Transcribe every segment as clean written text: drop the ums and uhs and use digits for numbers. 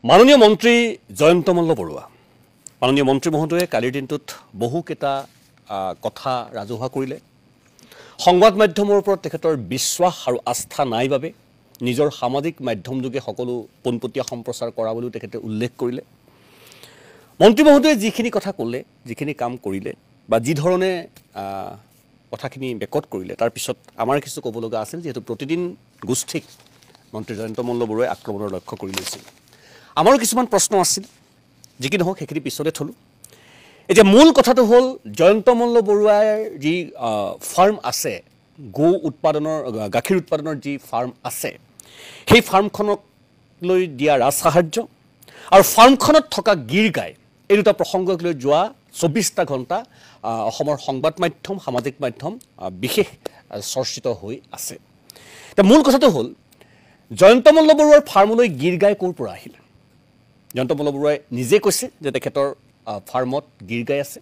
মাননীয় মন্ত্ৰী জয়ন্ত মল্ল বৰুৱা মাননীয় মন্ত্ৰী মহোদয়ে কালিৰ দিনটোত বহুকেইটা কথা ৰাজহুৱা কৰিলে সংবাদ মাধ্যমৰ ওপৰত তেখেতৰ বিশ্বাস আৰু আস্থা নাই বাবে নিজৰ সামাজিক মাধ্যম যোগে সকলো পোনপটীয়া সম্প্ৰচাৰ কৰা বুলি তেখেতে উল্লেখ কৰিলে মন্ত্ৰী মহোদয়ে যিখিনি কথা ক'লে যিখিনি কাম কৰিলে বা যি ধৰণে কথাখিনি বেকট কৰিলে তাৰ পিছত আমাৰ কিছু ক'ব লগা আছিল যেহেতু প্ৰতিদিন গোষ্ঠীক মন্ত্ৰী জয়ন্ত মল্ল বৰুৱাই আক্ৰমণৰ লক্ষ্য কৰি লৈছিল আমাৰো কিছুমান প্ৰশ্ন আছিল যিকি নহওক সেইখিনি পিছতে থলোঁ এতিয়া মূল কথাটো হ'ল জয়ন্ত মল্ল বৰুৱাৰ যি ফাৰ্ম আছে গো উৎপাদনৰ গাখীৰ উৎপাদনৰ যি ফাৰ্ম আছে সেই ফাৰ্মখনক লৈ দিয়া ৰাজসাহাৰ্য আৰু ফাৰ্মখনত থকা গিৰ গাই এই দুটা প্ৰসংগক লৈ যোৱা 24টা ঘণ্টা অসমৰ সংবাদ মাধ্যম সামাজিক মাধ্যম বিশেষ চৰ্চিত হৈ আছে এতিয়া মূল কথাটো হ'ল জয়ন্ত মল্ল বৰুৱাৰ ফাৰ্মলৈ গিৰ গাই ক'ৰ পৰা আহিল জয়ন্ত মল্ল বৰুৱাই নিজে কৈছে যে তেখেতৰ ফাৰ্মত গিৰ গাই আছে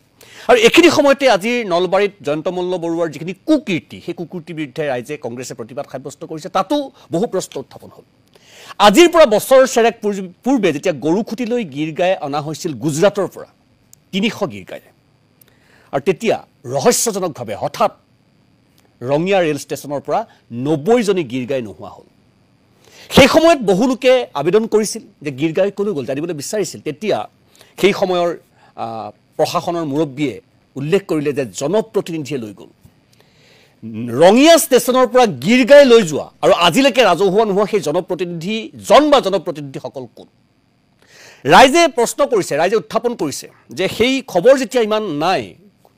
আৰু এখিনি সময়তে আজি নলবাৰীত জয়ন্ত মল্ল বৰুৱাৰ যিখিনি কুকীৰ্তি সেই কুকীৰ্তিৰ বিৰুদ্ধে ৰাইজে কংগ্ৰেছে প্ৰতিবাদ সাব্যস্ত কৰিছে তাতো বহু প্ৰশ্ন উত্থাপন হ'ল আজিৰ পৰা বছৰ চেৰেক পূৰ্বে যেতিয়া গৰুখুটিলৈ গিৰ গাই অনা হৈছিল গুজৰাটৰ পৰা 300 গিৰ গাই আৰু তেতিয়া ৰহস্যজনকভাৱে হঠাৎ ৰঙিয়া ৰেল ষ্টেচনৰ পৰা 90জনী গিৰ গাই নোহোৱা হ'ল সেই সময়ত বহু লোকে আবেদন কৰিছিল যে গিৰ গাই ক'লৈ গ'ল জানিবলৈ বিচাৰিছিল তেতিয়া সেই সময়ৰ প্ৰশাসনৰ মুৰব্বীয়ে উল্লেখ কৰিলে যে জনপ্ৰতিনিধিয়ে লৈ গ'ল ৰঙিয়া ষ্টেচনৰ পৰা গিৰ গাই লৈ যোৱা আৰু আজিলৈকে ৰাজহুৱা নোহোৱা সেই জনপ্ৰতিনিধিসকল কোন ৰাইজে প্ৰশ্ন কৰিছে ৰাইজে উত্থাপন কৰিছে যে সেই খবৰ যেতিয়া ইমান নাই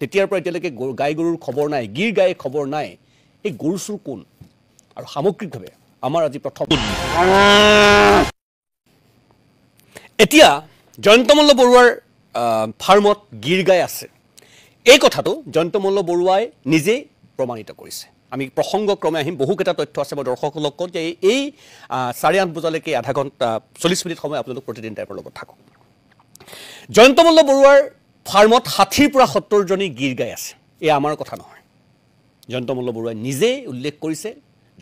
তেতিয়াৰ পৰা এতিয়ালৈকে গাই গৰুৰ খবৰ নাই গিৰ গাই খবৰ নাই এই গৰু চোৰ কোন আৰু সামগ্ৰিকভাৱে আমাৰ আজি প্ৰথম এতিয়া জয়ন্ত মল্ল বৰুৱাৰ ফাৰ্মত গিৰ গাই আছে এই কথাটো জয়ন্ত মল্ল বৰুৱাই নিজেই প্ৰমাণিত কৰিছে আমি প্ৰসংগক্ৰমে আহিম বহুকেইটা তথ্য আছে মই দৰ্শকসকলক কওঁ যে এই 8:30 বজালৈকে আধা ঘণ্টা 40 মিনিট সময় আপোনালোক প্ৰতিদিন টাইপৰ লগত থাকক জয়ন্ত মল্ল বৰুৱাৰ ফাৰ্মত 60ৰ পৰা 70জনী গিৰ গাই আছে এই আমাৰ কথা নহয় জয়ন্ত মল্ল বৰুৱাই নিজেই উল্লেখ কৰিছে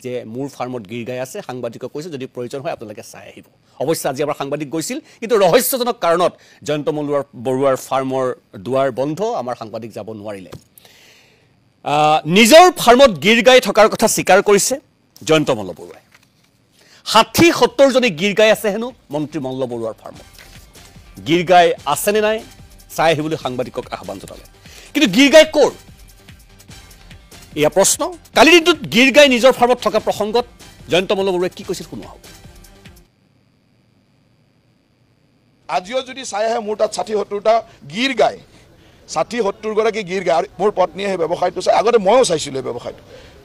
যে মোৰ ফাৰ্মত গিৰ গাই আছে সাংবাদিকক কৈছে যদি প্ৰয়োজন হয় আপোনালোকে চাই আহিব অৱশ্যে আজি আমাৰ সাংবাদিক গৈছিল কিন্তু ৰহস্যজনক কাৰণত জয়ন্ত মল্ল বৰুৱাৰ ফাৰ্মৰ দুৱাৰ বন্ধ আমাৰ সাংবাদিক যাব নোৱাৰিলে নিজৰ ফাৰ্মত গিৰ গাই থকাৰ কথা স্বীকাৰ কৰিছে জয়ন্ত মল্ল বৰুৱাই 60-70জনী গিৰ গাই আছে হেনো মন্ত্ৰী মল্ল বৰুৱাৰ ফাৰ্মত গিৰ গাই আছেনে নাই চাই আহিবলৈ সাংবাদিকক আহ্বান জনালে কিন্তু গিৰ গাই ক'ৰ এয়া প্ৰশ্ন কালিৰ দিনটোত গিৰ গাই নিজৰ ফাৰ্মত থকা প্ৰসংগত জয়ন্ত মল্ল বৰুৱাই কি কৈছিল শুনোৱা হ'ব আজিও যদি চাই আহে মোৰ তাত 60-70টা গিৰ গাই 60-70গৰাকী গিৰ গাই আৰু মোৰ পত্নীয়ে সেই ব্যৱসায়টো চাই আগতে ময়ো চাইছিলোঁ এই ব্যৱসায়টো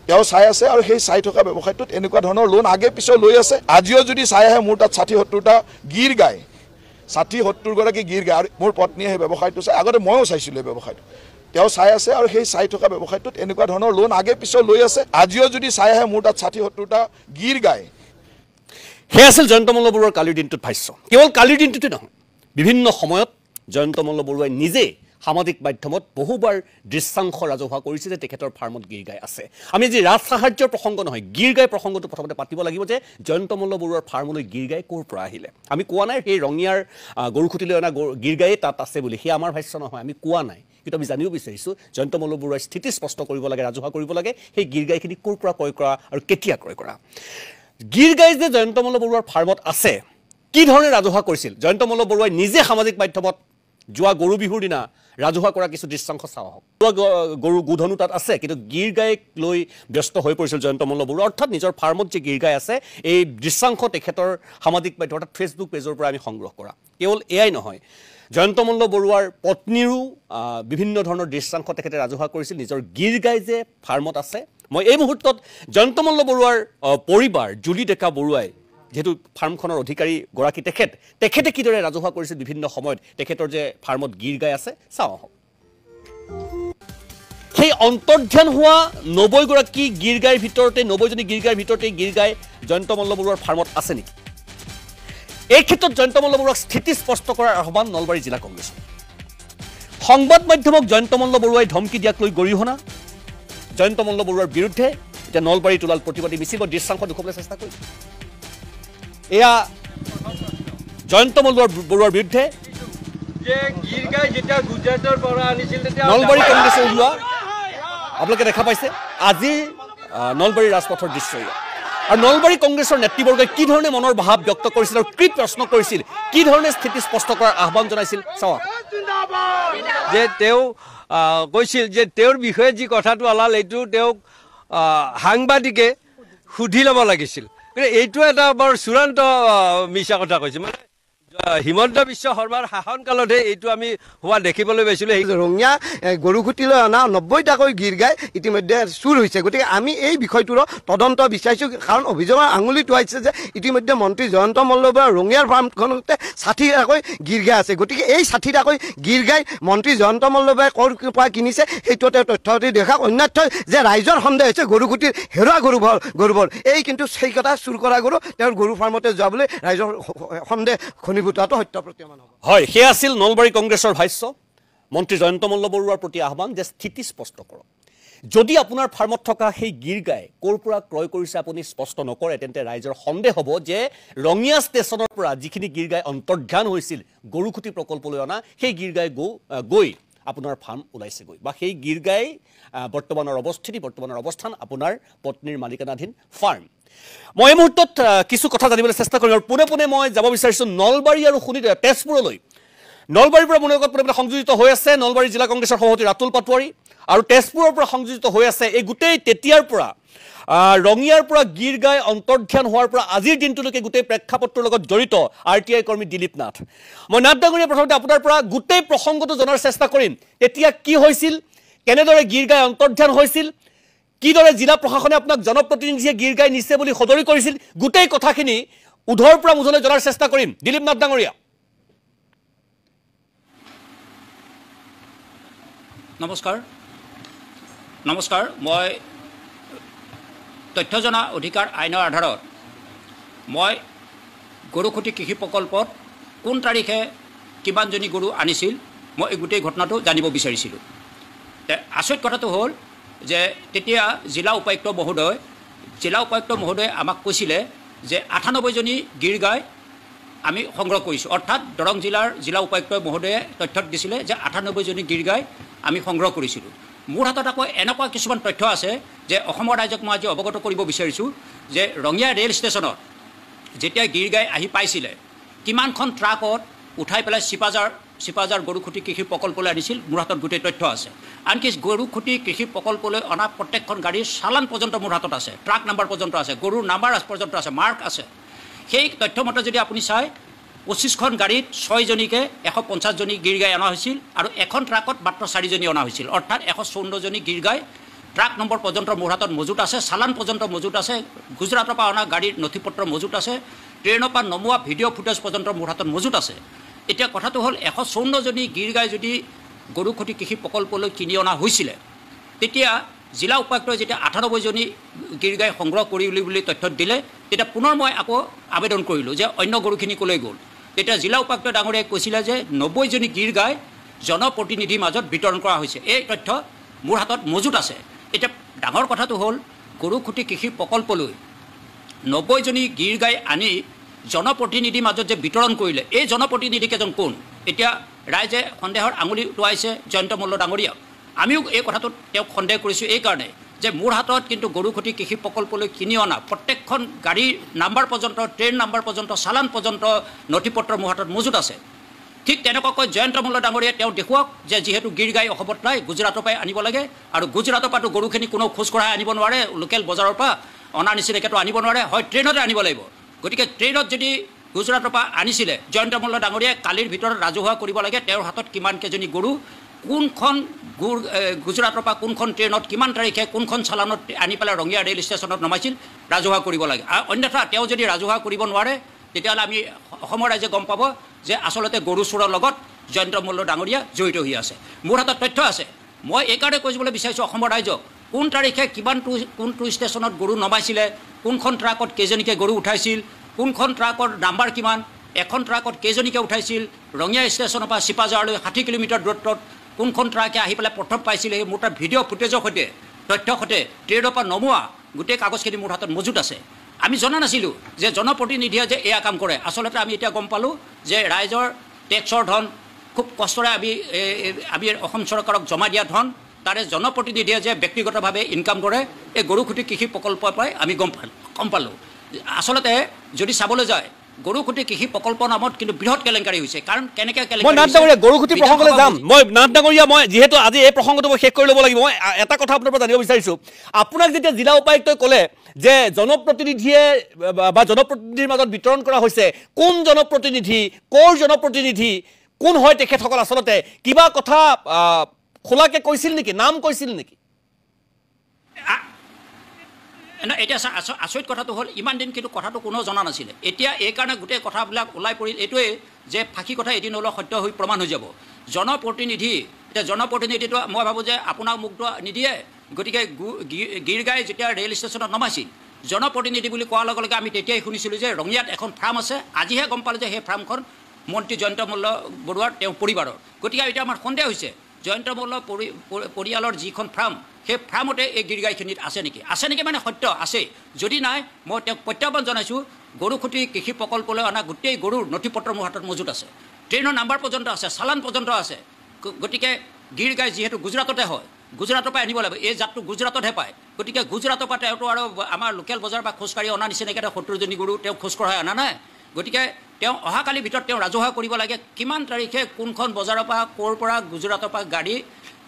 তেওঁ চাই আছে আৰু সেই চাই থকা ব্যৱসায়টোত এনেকুৱা ধৰণৰ লোন আগে পিছত লৈ আছে আজিও যদি চাই আহে মোৰ তাত 60-70টা গিৰ গাই 60-70গৰাকী গিৰ গাই আৰু মোৰ পত্নীয়ে সেই ব্যৱসায়টো চাই আগতে ময়ো চাইছিলোঁ এই ব্যৱসায়টো তেওঁ চাই আছে আৰু সেই চাই থকা ব্যৱসায়টোত এনেকুৱা ধৰণৰ লোন আগে পিছত লৈ আছে আজিও যদি চাই আহে মোৰ তাত 60-70টা গিৰ গাই সেই আছিল জয়ন্ত মল্ল বৰুৱাৰ কালিৰ দিনটোত ভাষ্য কেৱল কালিৰ দিনটোতে নহয় বিভিন্ন সময়ত জয়ন্ত মল্ল বৰুৱাই নিজে সামাজিক মাধ্যমত বহুবাৰ দৃশ্যাংশ ৰাজহুৱা কৰিছে যে তেখেতৰ ফাৰ্মত গিৰ গাই আছে আমি যি ৰাজসাহাৰ্যৰ প্ৰসংগ নহয় গিৰ গাই প্ৰসংগটো প্ৰথমতে পাতিব লাগিব যে জয়ন্ত মল্ল বৰুৱাৰ ফাৰ্মলৈ গিৰ গাই ক'ৰ পৰা আহিলে আমি কোৱা নাই সেই ৰঙিয়াৰ গৰুখুটিলৈ অনা গিৰ গাই তাত আছে বুলি সেই আমাৰ ভাষ্য নহয় আমি কোৱা নাই কিন্তু আমি জানিব বিচাৰিছোঁ জয়ন্ত মল্ল বৰুৱাৰ স্থিতি স্পষ্ট কৰিব লাগে ৰাজহুৱা কৰিব লাগে সেই গিৰ গাইখিনি ক'ৰ পৰা ক্ৰয় কৰা আৰু কেতিয়া ক্ৰয় কৰা গিৰ গাই যে জয়ন্ত মল্ল বৰুৱাৰ ফাৰ্মত আছে কি ধৰণে ৰাজহুৱা কৰিছিল জয়ন্ত মল্ল বৰুৱাই নিজে সামাজিক মাধ্যমত যোৱা গৰু বিহুৰ দিনা ৰাজহুৱা কৰা কিছু দৃশ্যাংশ চাওঁ হওক গৰু গোধনো তাত আছে কিন্তু গিৰ গাইক লৈ ব্যস্ত হৈ পৰিছিল জয়ন্ত মল্ল বৰুৱা অৰ্থাৎ নিজৰ ফাৰ্মত যে গিৰ গাই আছে এই দৃশ্যাংশ তেখেতৰ সামাজিক মাধ্যম অৰ্থাৎ ফেচবুক পেজৰ পৰা আমি সংগ্ৰহ কৰা কেৱল এয়াই নহয় জয়ন্ত মল্ল বৰুৱাৰ পত্নীৰো বিভিন্ন ধৰণৰ দৃশ্যাংশ তেখেতে ৰাজহুৱা কৰিছিল নিজৰ গিৰ গাই যে ফাৰ্মত আছে মই এই মুহূৰ্তত জয়ন্ত মল্ল বৰুৱাৰ পৰিবাৰ জুলি ডেকা বৰুৱাই যেহেতু ফাৰ্মখনৰ অধিকাৰী গৰাকী তেখেতে কিদৰে ৰাজহুৱা কৰিছিল বিভিন্ন সময়ত তেখেতৰ যে ফাৰ্মত গিৰ গাই আছে চাওঁ আহক সেই অন্তৰ্ধান হোৱা 90গৰাকী গিৰ গাইৰ ভিতৰতে 90জনী গিৰ গাইৰ ভিতৰতে গিৰ গাই জয়ন্ত মল্ল বৰুৱাৰ ফাৰ্মত আছে নেকি এই ক্ষেত্ৰত জয়ন্ত মল্ল বৰুৱাক স্থিতি স্পষ্ট কৰাৰ আহ্বান নলবাৰী জিলা কংগ্ৰেছৰ সংবাদ মাধ্যমক জয়ন্ত মল্ল বৰুৱাই ধমকি দিয়াক লৈ গৰিহণা জয়ন্ত মল্ল বৰুৱাৰ বিৰুদ্ধে এতিয়া নলবাৰীত ওলাল প্ৰতিবাদী মিছিল দৃশ্যাংশ দেখুৱাবলৈ চেষ্টা কৰিছে এয়া জয়ন্ত বৰুৱাৰ বিৰুদ্ধে নলবাৰী কংগ্ৰেছে ওলোৱা আপোনালোকে দেখা পাইছে আজি নলবাৰী ৰাজপথৰ দৃশ্য আৰু নলবাৰী কংগ্ৰেছৰ নেতৃবৰ্গই কি ধৰণে মনৰ ভাৱ ব্যক্ত কৰিছিল আৰু কি প্ৰশ্ন কৰিছিল কি ধৰণে স্থিতি স্পষ্ট কৰাৰ আহ্বান জনাইছিল চাওক যে তেওঁ কৈছিল যে তেওঁৰ বিষয়ে যি কথাটো ওলাল এইটো তেওঁক সাংবাদিকে সুধি ল'ব লাগিছিল কিন্তু এইটো এটা বৰ চূড়ান্ত মিছা কথা কৈছে মানে হিমন্ত বিশ্ব শৰ্মাৰ শাসনকালতহে এইটো আমি হোৱা দেখিবলৈ পাইছিলোঁ ৰঙিয়া গৰুখুটিলৈ অনা 90টাকৈ গীৰ গাই ইতিমধ্যে চুৰ হৈছে গতিকে আমি এই বিষয়টোৰ তদন্ত বিচাৰিছোঁ কাৰণ অভিযোগৰ আঙুলি টোৱাইছে যে ইতিমধ্যে মন্ত্ৰী জয়ন্ত মল্লবৰুৱাৰ ৰঙিয়াৰ ফাৰ্মখনতে 60টাকৈ গীৰ গাই আছে গতিকে এই 60টাকৈ গীৰ গাই মন্ত্ৰী জয়ন্ত মল্লবৰুৱাই ক'ৰ পৰা কিনিছে সেইটো তেওঁ তথ্যটি দেখাওক অন্যথা যে ৰাইজৰ সন্দেহ হৈছে গৰুখুটিৰ হেৰুৱা গৰুবোৰ এই কিন্তু সেই কথা চুৰ কৰা গৰু তেওঁৰ গৰু ফাৰ্মতে যোৱা বুলি ৰাইজৰ সন্দেহ হয় সেয়া আছিল নলবাৰী কংগ্ৰেছৰ ভাষ্য মন্ত্ৰী জয়ন্ত মল্লবৰুৱাৰ প্ৰতি আহ্বান যে স্থিতি স্পষ্ট কৰক যদি আপোনাৰ ফাৰ্মত থকা সেই গীৰ গাই ক'ৰ পৰা ক্ৰয় কৰিছে আপুনি স্পষ্ট নকৰে তেন্তে ৰাইজৰ সন্দেহ হ'ব যে ৰঙিয়া ষ্টেচনৰ পৰা যিখিনি গীৰ গাই অন্তৰ্ধান হৈছিল গৰুখুটি প্ৰকল্পলৈ অনা সেই গীৰ গাই গৈ আপোনাৰ ফাৰ্ম ওলাইছেগৈ বা সেই গীৰ গাই বৰ্তমানৰ অৱস্থান আপোনাৰ পত্নীৰ মালিকানাধীন ফাৰ্ম মই এই মুহূৰ্তত কিছু কথা জানিবলৈ চেষ্টা কৰিম আৰু পোনে মই যাব বিচাৰিছোঁ নলবাৰী আৰু তেজপুৰলৈ নলবাৰীৰ পৰা মোৰ লগত পোনে সংযোজিত হৈ আছে নলবাৰী জিলা কংগ্ৰেছৰ সভাপতি ৰাতুল পাটোৱাৰী আৰু তেজপুৰৰ পৰা সংযোজিত হৈ আছে এই গোটেই তেতিয়াৰ পৰা ৰঙিয়াৰ পৰা গীৰ গাই অন্তৰ্ধান হোৱাৰ পৰা আজিৰ দিনটোলৈকে গোটেই প্ৰেক্ষাপটৰ লগত জড়িত RTI কৰ্মী দিলীপ নাথ মই নাথ ডাঙৰীয়া প্ৰথমতে আপোনাৰ পৰা গোটেই প্ৰসংগটো জনাৰ চেষ্টা কৰিম এতিয়া কি হৈছিল কেনেদৰে গীৰ গাই অন্তৰ্ধান হৈছিল কিদৰে জিলা প্ৰশাসনে আপোনাক জনপ্ৰতিনিধিয়ে গীৰ গাই নিছে বুলি সদৰি কৰিছিল গোটেই কথাখিনি উধৰ পৰা মুধলৈ জনাৰ চেষ্টা কৰিম দিলীপ নাথ ডাঙৰীয়া নমস্কাৰ মই তথ্য জনা অধিকাৰ আইনৰ আধাৰত মই গৰুখুটি কৃষি প্ৰকল্পত কোন তাৰিখে কিমানজনী গৰু আনিছিল মই এই গোটেই ঘটনাটো জানিব বিচাৰিছিলোঁ আচৰিত কথাটো হ'ল যে তেতিয়া জিলা উপায়ুক্ত মহোদয়ে আমাক কৈছিলে যে 98জনী গীৰ গাই আমি সংগ্ৰহ কৰিছোঁ অৰ্থাৎ দৰং জিলা উপায়ুক্ত মহোদয়ে তথ্যত দিছিলে যে 98জনী গীৰ গাই আমি সংগ্ৰহ কৰিছিলোঁ মোৰ হাতত আকৌ এনেকুৱা কিছুমান তথ্য আছে যে অসমৰ ৰাইজক মই আজি অৱগত কৰিব বিচাৰিছোঁ যে ৰঙিয়া ৰেল ষ্টেচনত যেতিয়া গীৰ গাই আহি পাইছিলে কিমানখন ট্ৰাকত উঠাই পেলাই চিপাজাৰ গৰুখুটি কৃষি প্ৰকল্পলৈ আনিছিল মোৰ হাতত গোটেই তথ্য আছে আনকি গৰুখুটি কৃষি প্ৰকল্পলৈ অনা প্ৰত্যেকখন গাড়ীৰ চালান পৰ্যন্ত মোৰ হাতত আছে ট্ৰাক নাম্বাৰ পৰ্যন্ত আছে গৰুৰ নাম্বাৰ পৰ্যন্ত আছে মাৰ্ক আছে সেই তথ্যমতে যদি আপুনি চাই 25খন গাড়ীত 6জনীকে 150জনী গীৰ গাই অনা হৈছিল আৰু এখন ট্ৰাকত মাত্ৰ 4জনী অনা হৈছিল অৰ্থাৎ 154জনী গীৰ গাই ট্ৰাক নম্বৰ পৰ্যন্ত মোৰ হাতত মজুত আছে চালান পৰ্যন্ত মজুত আছে গুজৰাটৰ পৰা অনা গাড়ীৰ নথি পত্ৰ মজুত আছে ট্ৰেইনৰ পৰা নমোৱা ভিডিঅ' ফুটেজ পৰ্যন্ত মোৰ হাতত মজুত আছে এতিয়া কথাটো হ'ল 154জনী গীৰ গাই যদি গৰুখুটি কৃষি প্ৰকল্পলৈ কিনি অনা হৈছিলে তেতিয়া জিলা উপায়ুক্তই যেতিয়া 98জনী গীৰ গাই সংগ্ৰহ কৰিলি বুলি তথ্য দিলে তেতিয়া পুনৰ মই আকৌ আবেদন কৰিলোঁ যে অন্য গৰুখিনি ক'লৈ গ'ল তেতিয়া জিলা উপায়ুক্ত ডাঙৰীয়াই কৈছিলে যে 90জনী গীৰ গাই জনপ্ৰতিনিধিৰ মাজত বিতৰণ কৰা হৈছে এই তথ্য মোৰ হাতত মজুত আছে এতিয়া ডাঙৰ কথাটো হ'ল গৰুখুটি কৃষি প্ৰকল্পলৈ 90জনী গীৰ গাই আনি জনপ্ৰতিনিধিৰ মাজত যে বিতৰণ কৰিলে এই জনপ্ৰতিনিধিকেইজন কোন এতিয়া ৰাইজে সন্দেহৰ আঙুলি টোৱাইছে জয়ন্ত মল্ল ডাঙৰীয়া আমিও এই কথাটোত তেওঁক সন্দেহ কৰিছোঁ এইকাৰণে যে মোৰ হাতত কিন্তু গৰুখুটি কৃষি প্ৰকল্পলৈ কিনি অনা প্ৰত্যেকখন গাড়ীৰ নাম্বাৰ পৰ্যন্ত ট্ৰেইন নাম্বাৰ পৰ্যন্ত চালান পৰ্যন্ত নথি পত্ৰ মোৰ হাতত মজুত আছে ঠিক তেনেকুৱাকৈ জয়ন্ত মল্ল ডাঙৰীয়াই তেওঁ দেখুৱাওক যে যিহেতু গীৰ গাই অসমত নাই গুজৰাটৰ পৰাই আনিব লাগে আৰু গুজৰাটৰ পৰাতো গৰুখিনি কোনো খোজ কঢ়াই আনিব নোৱাৰে লোকেল বজাৰৰ পৰা অনা নিচিনাকৈতো আনিব নোৱাৰে হয় ট্ৰেইনতে আনিব লাগিব গতিকে ট্ৰেইনত যদি গুজৰাটৰ পৰা আনিছিলে জয়ন্ত মল্ল ডাঙৰীয়াই কালিৰ ভিতৰত ৰাজহুৱা কৰিব লাগে তেওঁৰ হাতত কিমান কেইজনী গৰু কোনখন গুজৰাটৰ পৰা কোনখন ট্ৰেইনত কিমান তাৰিখে কোনখন চালানত আনি পেলাই ৰঙিয়া ৰেল ষ্টেচনত নমাইছিল ৰাজহুৱা কৰিব লাগে আৰু অন্যথা তেওঁ যদি ৰাজহুৱা কৰিব নোৱাৰে তেতিয়াহ'লে আমি অসমৰ ৰাইজে গম পাব যে আচলতে গৰু চোৰৰ লগত জয়ন্ত মল্ল ডাঙৰীয়া জড়িত হৈ আছে মোৰ হাতত তথ্য আছে মই এইকাৰণে কৈবলৈ বিচাৰিছোঁ অসমৰ ৰাইজক কোন তাৰিখে কোনটো ষ্টেচনত গৰু নমাইছিলে কোনখন ট্ৰাকত কেইজনীকে গৰু উঠাইছিল কোনখন ট্ৰাকৰ নাম্বাৰ কিমান এখন ট্ৰাকত কেইজনীকে উঠাইছিল ৰঙিয়া ষ্টেচনৰ পৰা চিপাঝাৰলৈ 60 কিলোমিটাৰ দূৰত্বত কোনখন ট্ৰাকে আহি পেলাই প্ৰথম পাইছিলে সেই মোৰ তাত ভিডিঅ' ফুটেজৰ সৈতে তথ্যৰ সৈতে ট্ৰেইনৰ পৰা নমোৱা গোটেই কাগজখিনি মোৰ হাতত মজুত আছে আমি জনা নাছিলোঁ যে জনপ্ৰতিনিধিয়ে যে এয়া কাম কৰে। আচলতে আমি এতিয়া গম পালোঁ যে ৰাইজৰ টেক্সৰ ধন খুব কষ্টৰে আমি অসম চৰকাৰক জমা দিয়া ধন তাৰে জনপ্ৰতিনিধিয়ে যে ব্যক্তিগতভাৱে ইনকাম কৰে এই গৰুখুটি কৃষি প্ৰকল্পৰ পৰাই আমি গম পালোঁ। আচলতে যদি চাবলৈ যায় গৰুখুটি কৃষি প্ৰকল্প নামত কিন্তু বৃহৎ কেলেংকাৰী হৈছে। কাৰণ কেনেকৈ মই নাথ ডাঙৰীয়া গৰুখুটি প্ৰসংগলৈ যাম। মই নাথ ডাঙৰীয়া মই যিহেতু আজি এই প্ৰসংগটো মই শেষ কৰি ল'ব লাগিব, মই এটা কথা আপোনাৰ পৰা জানিব বিচাৰিছোঁ। আপোনাক যেতিয়া জিলা উপায়ুক্তই ক'লে যে জনপ্ৰতিনিধিয়ে বা জনপ্ৰতিনিধিৰ মাজত বিতৰণ কৰা হৈছে, কোন জনপ্ৰতিনিধি, ক'ৰ জনপ্ৰতিনিধি, কোন হয় তেখেতসকল, আচলতে কিবা কথা খোলাকৈ কৈছিল নেকি, নাম কৈছিল নেকি? এতিয়া আচৰিত কথাটো হ'ল ইমান দিন কিন্তু কথাটো কোনেও জনা নাছিলে। এতিয়া এইকাৰণে গোটেই কথাবিলাক ওলাই পৰিল এইটোৱেই যে ফাঁকি কথা এদিন হ'লেও সত্য হৈ প্ৰমাণ হৈ যাব। জনপ্ৰতিনিধি, এতিয়া জনপ্ৰতিনিধিটো মই ভাবোঁ যে আপোনাক মোকতো নিদিয়ে। গতিকে গীৰ গাই যেতিয়া ৰেল ষ্টেচনত নমাইছিল জনপ্ৰতিনিধি বুলি কোৱাৰ লগে লগে আমি তেতিয়াই শুনিছিলোঁ যে ৰঙিয়াত এখন ফাৰ্ম আছে। আজিহে গম পালোঁ যে সেই ফাৰ্মখন মন্ত্ৰী জয়ন্ত মল্ল বৰুৱাৰ তেওঁৰ পৰিবাৰৰ। গতিকে এতিয়া আমাৰ সন্দেহ হৈছে জয়ন্ত মল্ল পৰিয়ালৰ যিখন ফাৰ্ম সেই ফাৰ্মতে এই গীৰ গাইখিনিত আছে নেকি মানে সত্য আছে। যদি নাই মই তেওঁক প্ৰত্যাহ্বান জনাইছোঁ। গৰুখুটি কৃষি প্ৰকল্পলৈ অনা গোটেই গৰুৰ নথি পত্ৰ মোৰ হাতত মজুত আছে, ট্ৰেইনৰ নাম্বাৰ পৰ্যন্ত আছে, চালান পৰ্যন্ত আছে। গতিকে গীৰ গাই যিহেতু গুজৰাটতে হয়, গুজৰাটৰ পৰা আনিব লাগিব। এই জাতটো গুজৰাটতহে পায়। গতিকে গুজৰাটৰ পৰা তেওঁতো আৰু আমাৰ লোকেল বজাৰ বা খোজকাঢ়ি অনা নিচিনাকৈ ৭০জনী গৰু তেওঁ খোজ কঢ়াই অনা নাই। গতিকে তেওঁ অহাকালিৰ ভিতৰত তেওঁ ৰাজহুৱা কৰিব লাগে কিমান তাৰিখে কোনখন বজাৰৰ পৰা ক'ৰ পৰা গুজৰাটৰ পৰা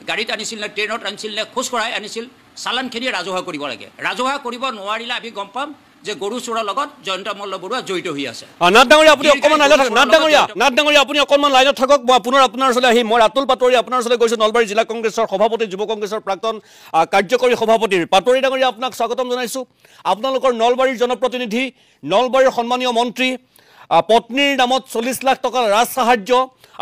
গাড়ীত আনিছিল নে ট্ৰেইনত আনিছিল নে খোজ কঢ়াই আনিছিল, চালানখিনি ৰাজহুৱা কৰিব লাগে। ৰাজহুৱা কৰিব নোৱাৰিলে আমি গম পাম যে গৰু চোৰৰ লগত জয়ন্ত মল্ল বৰুৱা জড়িত হৈ আছে। নাথ ডাঙৰীয়া আপুনি অকণমান লাইনত থাকক। নাথ ডাঙৰীয়া আপুনি অকণমান লাইনত থাকক। মই পুনৰ আপোনাৰ ওচৰলৈ আহিম। মই ৰাতুল পাটোৱাৰী আপোনাৰ ওচৰলৈ গৈছোঁ, নলবাৰী জিলা কংগ্ৰেছৰ সভাপতি, যুৱ কংগ্ৰেছৰ প্ৰাক্তন কাৰ্যকৰী সভাপতিৰ। পাটোৱাৰী ডাঙৰীয়া আপোনাক স্বাগতম জনাইছোঁ। আপোনালোকৰ নলবাৰীৰ জনপ্ৰতিনিধি, নলবাৰীৰ সন্মানীয় মন্ত্ৰী, পত্নীৰ নামত 40 লাখ টকাৰ ৰাজ সাহায্য,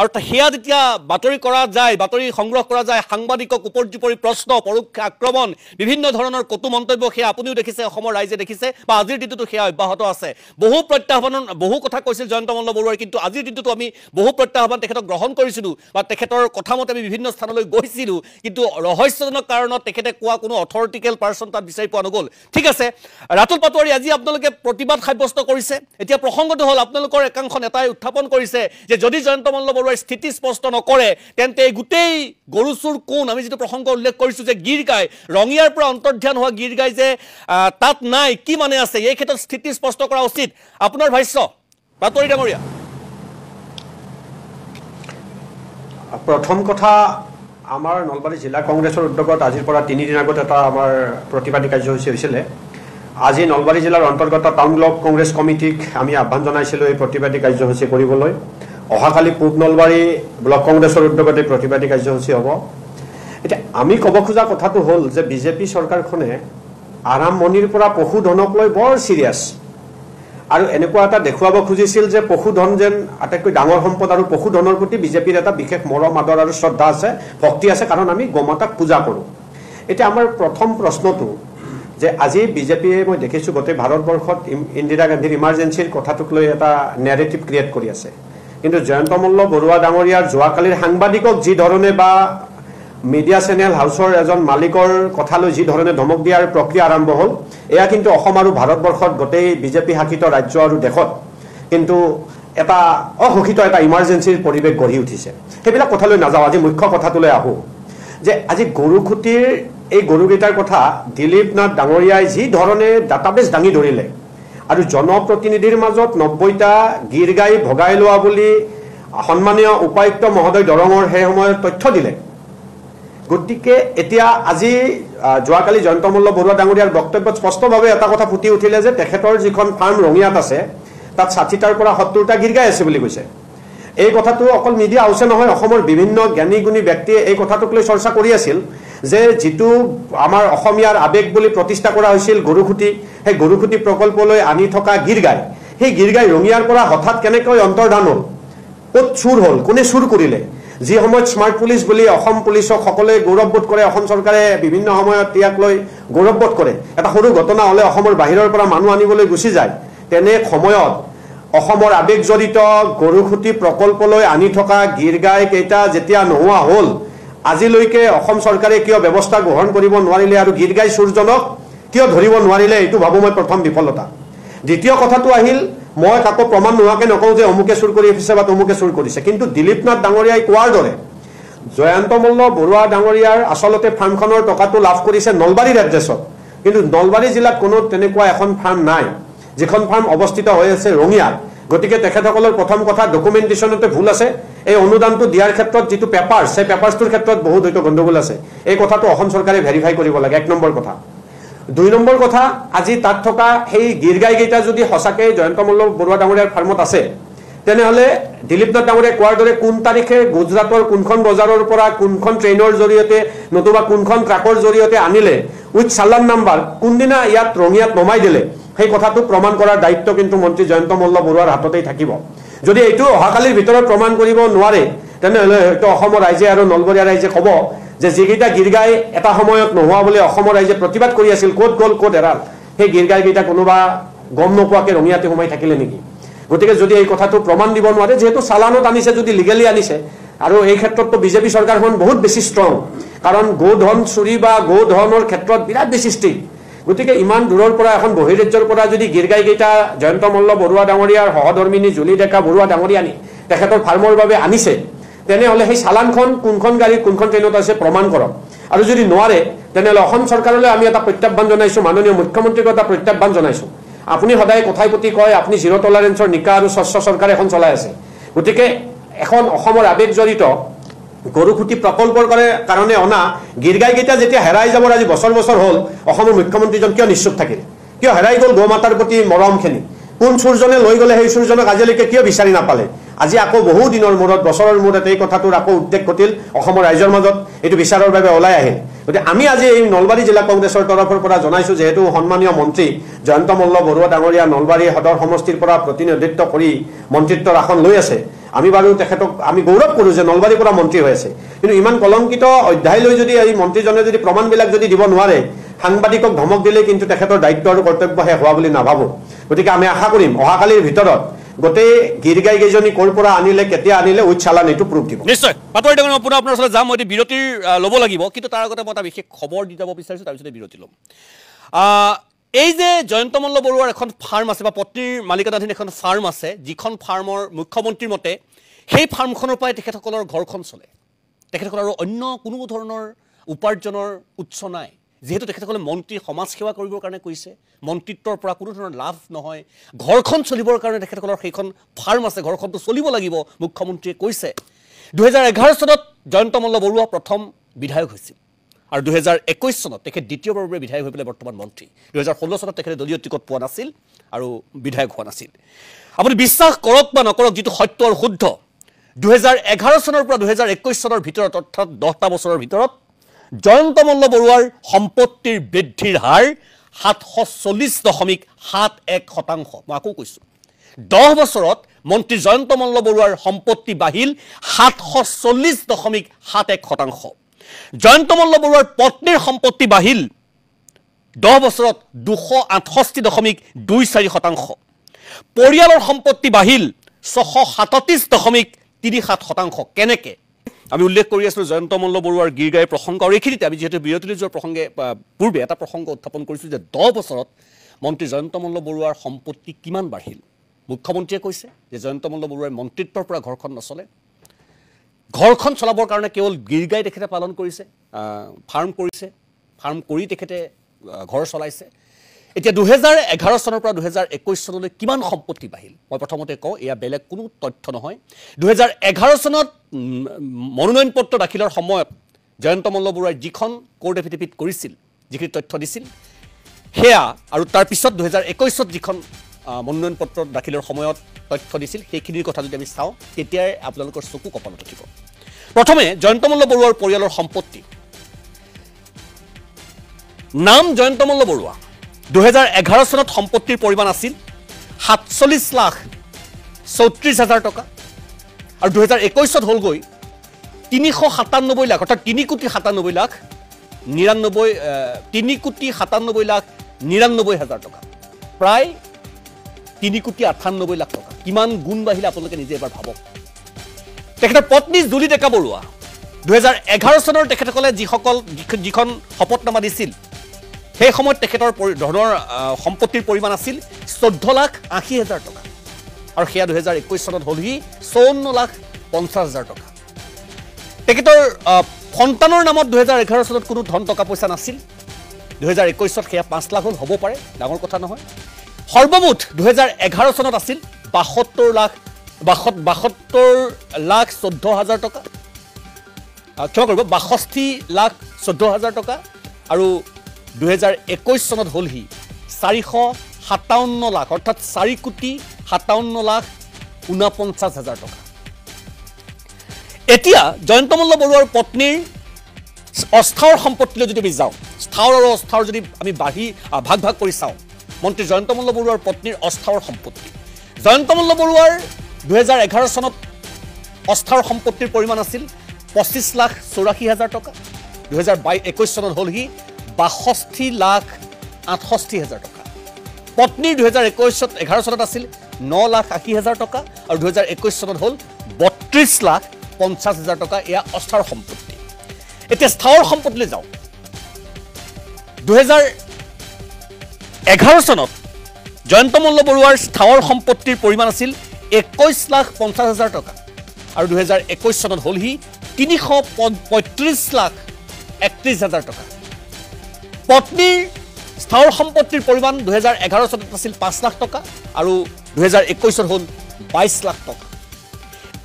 আৰু সেয়া যেতিয়া বাতৰি কৰা যায়, বাতৰি সংগ্ৰহ কৰা যায়, সাংবাদিকক উপৰ্যুপৰি প্ৰশ্ন, পৰোক্ষ আক্ৰমণ, বিভিন্ন ধৰণৰ কটু মন্তব্য, সেয়া আপুনিও দেখিছে, অসমৰ ৰাইজে দেখিছে, বা আজিৰ দিনটোতো সেয়া অব্যাহত আছে। বহু প্ৰত্যাহ্বান, বহু কথা কৈছিল জয়ন্ত মল্ল বৰুৱাই, কিন্তু আজিৰ দিনটোতো আমি বহু প্ৰত্যাহ্বান তেখেতক গ্ৰহণ কৰিছিলোঁ বা তেখেতৰ কথামতে আমি বিভিন্ন স্থানলৈ গৈছিলোঁ, কিন্তু ৰহস্যজনক কাৰণত তেখেতে কোৱা কোনো অথৰিটিকেল পাৰ্চন তাত বিচাৰি পোৱা নগ'ল। ঠিক আছে, ৰাতুল পাটোৱাৰী, আজি আপোনালোকে প্ৰতিবাদ সাব্যস্ত কৰিছে। এতিয়া প্ৰসংগটো হ'ল আপোনালোকৰ একাংশ নেতাই উত্থাপন কৰিছে যে যদি জয়ন্ত মল্ল বৰুৱাই স্থিতি স্পষ্ট নকৰে তেন্তে গোটেই গৰু চোৰ কোন, আমি যিটো প্ৰসংগ উল্লেখ কৰিছোঁ যে গীৰ গাই, ৰঙিয়াৰ পৰা অন্তৰ্ধান হোৱা গীৰ গাই যে তাত নাই, কি মানে আছে, এই ক্ষেত্ৰত স্থিতি স্পষ্ট কৰা উচিত। আপোনাৰ ভাষ্য পাটোৱাৰী ডাঙৰীয়া। প্ৰথম কথা, আমাৰ নলবাৰী জিলা কংগ্ৰেছৰ উদ্যোগত আজিৰ পৰা 3 দিন আগত এটা আমাৰ প্ৰতিবাদী কাৰ্যসূচী হৈছিলে। আজি নলবাৰী জিলাৰ অন্তৰ্গত টাউন ব্লক কংগ্ৰেছ কমিটিক আমি আহ্বান জনাইছিলোঁ এই প্ৰতিবাদী কাৰ্যসূচী কৰিবলৈ। অহাকালি পূব নলবাৰী ব্লক কংগ্ৰেছৰ উদ্যোগত এই প্ৰতিবাদী কাৰ্যসূচী হ'ব। এতিয়া আমি ক'ব খোজা কথাটো হ'ল যে বিজেপি চৰকাৰখনে আৰম্ভণিৰ পৰা পশুধনক লৈ বৰ চিৰিয়াছ, আৰু এনেকুৱা এটা দেখুৱাব খুজিছিল যে পশুধন যেন আটাইতকৈ ডাঙৰ সম্পদ, আৰু পশুধনৰ প্ৰতি বিজেপিৰ এটা বিশেষ মৰম, আদৰ আৰু শ্ৰদ্ধা আছে, ভক্তি আছে, কাৰণ আমি গোমাতাক পূজা কৰোঁ। এতিয়া আমাৰ প্ৰথম প্ৰশ্নটো যে আজি বিজেপিয়ে, মই দেখিছোঁ গোটেই ভাৰতবৰ্ষত ইন্দিৰা গান্ধীৰ ইমাৰ্জেঞ্চিৰ কথাটোক লৈ এটা নেৰেটিভ ক্ৰিয়েট কৰি আছে, কিন্তু জয়ন্ত মল্ল বৰুৱা ডাঙৰীয়াৰ যোৱাকালিৰ সাংবাদিকক যি ধৰণে বা মিডিয়া চেনেল হাউচৰ এজন মালিকৰ কথালৈ যি ধৰণে ধমক দিয়াৰ প্ৰক্ৰিয়া আৰম্ভ হ'ল, এয়া কিন্তু অসম আৰু ভাৰতবৰ্ষত গোটেই বিজেপি শাসিত ৰাজ্য আৰু দেশত কিন্তু এটা অঘোষিত এটা ইমাৰ্জেঞ্চিৰ পৰিৱেশ গঢ়ি উঠিছে। সেইবিলাক কথালৈ নাযাওঁ, আজি মুখ্য কথাটোলৈ আহোঁ যে আজি গৰুখুটিৰ এই গৰুকেইটাৰ কথা দিলীপ নাথ ডাঙৰীয়াই যি ধৰণে ডাটাবেছ দাঙি ধৰিলে, আৰু জনপ্ৰতিনিধিৰ মাজত 90টা গীৰ গাই ভগাই লোৱা বুলি সন্মানীয় উপায়ুক্ত মহোদয় দৰঙৰ সেই সময়ত তথ্য দিলে। গতিকে এতিয়া আজি যোৱাকালি জয়ন্ত মল্ল বৰুৱা ডাঙৰীয়াৰ বক্তব্যত স্পষ্টভাৱে এটা কথা ফুটি উঠিলে যে তেখেতৰ যিখন ফাৰ্ম ৰঙিয়াত আছে তাত 60টাৰ পৰা 70টা গীৰ গাই আছে বুলি কৈছে। এই কথাটো অকল মিডিয়া হাউচে নহয়, অসমৰ বিভিন্ন জ্ঞানী গুণী ব্যক্তিয়ে এই কথাটোক লৈ চৰ্চা কৰি আছিল যে যিটো আমাৰ অসমীয়াৰ আৱেগ বুলি প্ৰতিষ্ঠা কৰা হৈছিল গৰুখুটি, সেই গৰুখুটি প্ৰকল্পলৈ আনি থকা গীৰ গাই, সেই গীৰ গাই ৰঙিয়াৰ পৰা হঠাৎ কেনেকৈ অন্তৰ্ধান হ'ল, ক'ত চুৰ হ'ল, কোনে চুৰ কৰিলে, যি সময়ত স্মাৰ্ট পুলিচ বুলি অসম পুলিচক সকলোৱে গৌৰৱবোধ কৰে, অসম চৰকাৰে বিভিন্ন সময়ত ইয়াক লৈ গৌৰৱবোধ কৰে, এটা সৰু ঘটনা হ'লে অসমৰ বাহিৰৰ পৰা মানুহ আনিবলৈ গুচি যায়, তেনে সময়ত অসমৰ আৱেগ জড়িত গৰুখুটি প্ৰকল্পলৈ আনি থকা গীৰ গাই কেইটা যেতিয়া নোহোৱা হ'ল, আজিলৈকে অসম চৰকাৰে কিয় ব্যৱস্থা গ্ৰহণ কৰিব নোৱাৰিলে আৰু গীৰ গাই চুৰজনক কিয় ধৰিব নোৱাৰিলে, এইটো ভাবোঁ মই প্ৰথম বিফলতা। দ্বিতীয় কথাটো আহিল মই কাকো প্ৰমাণ নোহোৱাকৈ নকওঁ যে অমুকে চুৰ কৰি আহিছে বা তমুকে চুৰ কৰিছে, কিন্তু দিলীপ নাথ ডাঙৰীয়াই কোৱাৰ দৰে জয়ন্ত মল্ল বৰুৱা ডাঙৰীয়াৰ আচলতে ফাৰ্মখনৰ টকাটো লাভ কৰিছে নলবাৰীৰ এড্ৰেছত, কিন্তু নলবাৰী জিলাত কোনো তেনেকুৱা এখন ফাৰ্ম নাই যিখন ফাৰ্ম অৱস্থিত হৈ আছে ৰঙিয়াত। গতিকে তেখেতসকলৰ প্ৰথম কথা ডকুমেণ্টেশ্যনতে ভুল আছে, এই অনুদানটো দিয়াৰ ক্ষেত্ৰত যিটো পেপাৰ্ছ সেই পেপাৰ্ছটোৰ ক্ষেত্ৰত বহুত হয়তো গণ্ডগোল আছে। এই কথাটো অসম চৰকাৰে ভেৰিফাই কৰিব লাগে, 1 নম্বৰ কথা। 2 নম্বৰ কথা, আজি তাত থকা সেই গীৰগাইকেইটা যদি সঁচাকৈ জয়ন্ত মল্ল বৰুৱা ডাঙৰীয়াৰ ফাৰ্মত আছে তেনেহ'লে দিলীপ নাথ ডাঙৰীয়াই কোৱাৰ দৰে কোন তাৰিখে গুজৰাটৰ কোনখন বজাৰৰ পৰা কোনখন ট্ৰেইনৰ জৰিয়তে নতুবা কোনখন ট্ৰাকৰ জৰিয়তে আনিলে উইথ চালান নাম্বাৰ কোনদিনা ইয়াত ৰঙিয়াত নমাই দিলে সেই কথাটো প্ৰমাণ কৰাৰ দায়িত্ব কিন্তু মন্ত্ৰী জয়ন্ত মল্ল বৰুৱাৰ হাততেই থাকিব। যদি এইটো অহাকালিৰ ভিতৰত প্ৰমাণ কৰিব নোৱাৰে তেনেহ'লে হয়তো অসমৰ ৰাইজে আৰু নলবৰীয়া ৰাইজে ক'ব যে যিকেইটা গীৰগাই এটা সময়ত নোহোৱা বুলি অসমৰ ৰাইজে প্ৰতিবাদ কৰি আছিল, ক'ত গ'ল ক'ত এৰাল, সেই গীৰগাইকেইটা কোনোবা গম নোপোৱাকৈ ৰঙিয়াতে সোমাই থাকিলে নেকি। গতিকে যদি এই কথাটো প্ৰমাণ দিব নোৱাৰে, যিহেতু চালানত আনিছে যদি লিগেলি আনিছে, আৰু এই ক্ষেত্ৰততো বিজেপি চৰকাৰখন বহুত বেছি ষ্ট্ৰং, কাৰণ গোধন চুৰি বা গোধনৰ ক্ষেত্ৰত বিৰাট বেছি ষ্ট্ৰিক্ট। গতিকে ইমান দূৰৰ পৰা এখন বহিৰাজ্যৰ পৰা যদি গীৰগাইকেইটা জয়ন্ত মল্ল বৰুৱা ডাঙৰীয়াৰ সহধৰ্মিনী জুলি ডেকা বৰুৱা ডাঙৰীয়া আনি তেখেতৰ ফাৰ্মৰ বাবে আনিছে, তেনেহ'লে সেই চালানখন কোনখন গাড়ীত কোনখন ট্ৰেইনত আছে প্ৰমাণ কৰক। আৰু যদি নোৱাৰে তেনেহ'লে অসম চৰকাৰলৈ আমি এটা প্ৰত্যাহ্বান জনাইছোঁ, মাননীয় মুখ্যমন্ত্ৰীক এটা প্ৰত্যাহ্বান জনাইছোঁ। আপুনি সদায় কথাই প্ৰতি কয় আপুনি জিৰ' টলাৰেঞ্চৰ নিকা আৰু স্বচ্ছ চৰকাৰ এখন চলাই আছে, গতিকে এখন অসমৰ আৱেগজড়িত গৰুখুটি প্ৰকল্পৰ কাৰণে অনা গীৰগাইকেইটা যেতিয়া হেৰাই যাবৰ আজি বছৰ বছৰ হ'ল, অসমৰ মুখ্যমন্ত্ৰীজন কিয় নিশ্চুপ থাকিল, কিয় হেৰাই গ'ল গৌ মাতাৰ প্ৰতি মৰমখিনি, কোন চুৰজনে লৈ গ'লে সেই চুৰজনক আজিলৈকে কিয় বিচাৰি নাপালে। আজি আকৌ বহু দিনৰ মূৰত বছৰৰ মূৰত এই কথাটোৰ আকৌ উদ্বেগ ঘটিল অসমৰ ৰাইজৰ মাজত, এইটো বিচাৰৰ বাবে ওলাই আহিল। গতিকে আমি আজি এই নলবাৰী জিলা কংগ্ৰেছৰ তৰফৰ পৰা জনাইছোঁ, যিহেতু সন্মানীয় মন্ত্ৰী জয়ন্ত মল্ল বৰুৱা ডাঙৰীয়া নলবাৰী সদৰ সমষ্টিৰ পৰা প্ৰতিনিধিত্ব কৰি মন্ত্ৰিত্বৰ আসন লৈ আছে, আমি বাৰু তেখেতক আমি গৌৰৱ কৰোঁ যে নলবাৰীৰ পৰা মন্ত্ৰী হৈ আছে, কিন্তু ইমান কলংকিত অধ্যায় লৈ যদি এই মন্ত্ৰীজনে যদি প্ৰমাণবিলাক যদি দিব নোৱাৰে, সাংবাদিকক ধমক দিলে কিন্তু তেখেতৰ দায়িত্ব আৰু কৰ্তব্য শেষ হোৱা বুলি নাভাবোঁ। গতিকে আমি আশা কৰিম অহাকালিৰ ভিতৰত গোটেই গীৰগাইকেইজনী ক'ৰ পৰা আনিলে কেতিয়া আনিলে উইথ চালান এইটো প্ৰুফ দিব। নিশ্চয় পাটোৱাৰী ডাঙৰীয়া, মই পুনৰ আপোনাৰ ওচৰলৈ যাম, মই এতিয়া বিৰতিৰ ল'ব লাগিব, কিন্তু তাৰ আগতে মই এটা বিশেষ খবৰ দি যাব বিচাৰিছোঁ, তাৰপিছতে বিৰতি ল'ম। এই যে জয়ন্ত মল্ল বৰুৱাৰ এখন ফাৰ্ম আছে বা পত্নীৰ মালিকানাধীন এখন ফাৰ্ম আছে, যিখন ফাৰ্মৰ মুখ্যমন্ত্ৰীৰ মতে সেই ফাৰ্মখনৰ পৰাই তেখেতসকলৰ ঘৰখন চলে, তেখেতসকলৰ আৰু অন্য কোনো ধৰণৰ উপাৰ্জনৰ উৎস নাই, যিহেতু তেখেতসকলে মন্ত্ৰী সমাজ সেৱা কৰিবৰ কাৰণে কৈছে, মন্ত্ৰিত্বৰ পৰা কোনো ধৰণৰ লাভ নহয়, ঘৰখন চলিবৰ কাৰণে তেখেতসকলৰ সেইখন ফাৰ্ম আছে, ঘৰখনটো চলিব লাগিব মুখ্যমন্ত্ৰীয়ে কৈছে। 2011 চনত জয়ন্ত মল্ল বৰুৱা প্ৰথম বিধায়ক হৈছিল আৰু 2021 চনত তেখেত দ্বিতীয়বাৰৰ বাবে বিধায়ক হৈ পেলাই বৰ্তমান মন্ত্ৰী। 2016 চনত তেখেতে দলীয় টিকট পোৱা নাছিল আৰু বিধায়ক হোৱা নাছিল। আপুনি বিশ্বাস কৰক বা নকৰক, যিটো সত্য আৰু শুদ্ধ, 2011 চনৰ পৰা 2021 চনৰ ভিতৰত, অৰ্থাৎ 10টা বছৰৰ ভিতৰত জয়ন্ত মল্ল বৰুৱাৰ সম্পত্তিৰ বৃদ্ধিৰ হাৰ 740.71%। মই আকৌ কৈছোঁ, 10 বছৰত মন্ত্ৰী জয়ন্ত মল্ল বৰুৱাৰ সম্পত্তি বাঢ়িল 740.71%। জয়ন্ত মল্ল বৰুৱাৰ পত্নীৰ সম্পত্তি বাঢ়িল 10 বছৰত 268.24%। পৰিয়ালৰ সম্পত্তি বাঢ়িল 637.37%। কেনেকৈ? আমি উল্লেখ কৰি আছিলোঁ জয়ন্ত মল্ল বৰুৱাৰ গীৰগাই প্ৰসংগ, আৰু এইখিনিতে আমি যিহেতু বিৰতিলৈ যোৱাৰ প্ৰসংগে পূৰ্বে এটা প্ৰসংগ উত্থাপন কৰিছোঁ যে 10 বছৰত মন্ত্ৰী জয়ন্ত মল্ল বৰুৱাৰ সম্পত্তি কিমান বাঢ়িল। মুখ্যমন্ত্ৰীয়ে কৈছে যে জয়ন্ত মল্ল বৰুৱাৰ মন্ত্ৰিত্বৰ পৰা ঘৰখন নচলে, ঘৰখন চলাবৰ কাৰণে কেৱল গীৰগাই তেখেতে পালন কৰিছে, ফাৰ্ম কৰিছে, ফাৰ্ম কৰি তেখেতে ঘৰ চলাইছে। এতিয়া 2011 চনৰ পৰা 2021 চনলৈ কিমান সম্পত্তি বাঢ়িল, মই প্ৰথমতে কওঁ এয়া বেলেগ কোনো তথ্য নহয়। 2011 চনত মনোনয়ন পত্ৰ দাখিলৰ সময়ত জয়ন্ত মল্ল বৰুৱাই যিখন কোৰ্ট এফিডেভিট কৰিছিল, যিখিনি তথ্য দিছিল সেয়া, আৰু তাৰপিছত 2021 যিখন মনোনয়ন পত্ৰ দাখিলৰ সময়ত তথ্য দিছিল, সেইখিনিৰ কথা যদি আমি চাওঁ তেতিয়াই আপোনালোকৰ চকু কপালত উঠিব। প্ৰথমে জয়ন্ত মল্ল বৰুৱাৰ পৰিয়ালৰ সম্পত্তি, নাম জয়ন্ত মল্ল বৰুৱা, 2011 চনত সম্পত্তিৰ পৰিমাণ আছিল 47,34,000 টকা, আৰু 2021 হ'লগৈ 397 লাখ, অৰ্থাৎ 3,97,99,000 টকা, প্ৰায় 3,98,00,000 টকা। কিমান গুণ বাঢ়িলে আপোনালোকে নিজে এবাৰ ভাবক। তেখেতৰ পত্নী জুলি ডেকা বৰুৱা, 2011 চনৰ তেখেতসকলে যিখন শপতনামা দিছিল সেই সময়ত তেখেতৰ ধনৰ সম্পত্তিৰ পৰিমাণ আছিল 14,80,000 টকা আৰু সেয়া 2021 চনত হ'লহি 54,50,000 টকা তেখেতৰ সন্তানৰ নামত 2011 চনত কোনো ধন টকা পইচা নাছিল 2021 চনত সেয়া 5 লাখ হ'ব পাৰে ডাঙৰ কথা নহয় সৰ্বমুঠ 2011 চনত আছিল 72,14,000 টকা ক্ষমা কৰিব 62,14,000 টকা আৰু 2021 চনত হ'লহি 457 লাখ অৰ্থাৎ 4,57,49,000 টকা এতিয়া জয়ন্ত মল্ল বৰুৱাৰ পত্নীৰ অস্থাৱৰ সম্পত্তিলৈ যদি আমি যাওঁ স্থাৱৰ আৰু অস্থাৱৰ যদি আমি ভাগ কৰি চাওঁ মন্ত্ৰী জয়ন্ত মল্ল বৰুৱাৰ পত্নীৰ অস্থাৱৰ সম্পত্তি জয়ন্ত মল্ল বৰুৱাৰ 2011 চনত অস্থাৱৰ সম্পত্তিৰ পৰিমাণ আছিল 25,84,000 টকা 2021 চনত হ'লহি 62,68,000 টকা পত্নীৰ 2011 চনত আছিল 9,80,000 টকা আৰু 2021 চনত হ'ল 32,50,000 টকা এয়া অস্থাৱৰ সম্পত্তি এতিয়া স্থাৱৰ সম্পত্তিলৈ যাওঁ 2011 চনত জয়ন্ত মল্ল বৰুৱাৰ স্থাৱৰ সম্পত্তিৰ পৰিমাণ আছিল 21,50,000 টকা আৰু 2021 চনত হ'লহি 335,31,000 টকা পত্নীৰ স্থাৱৰ সম্পত্তিৰ পৰিমাণ 2011 চনত আছিল 5 লাখ টকা আৰু 2021 চনত হ'ল 22 লাখ টকা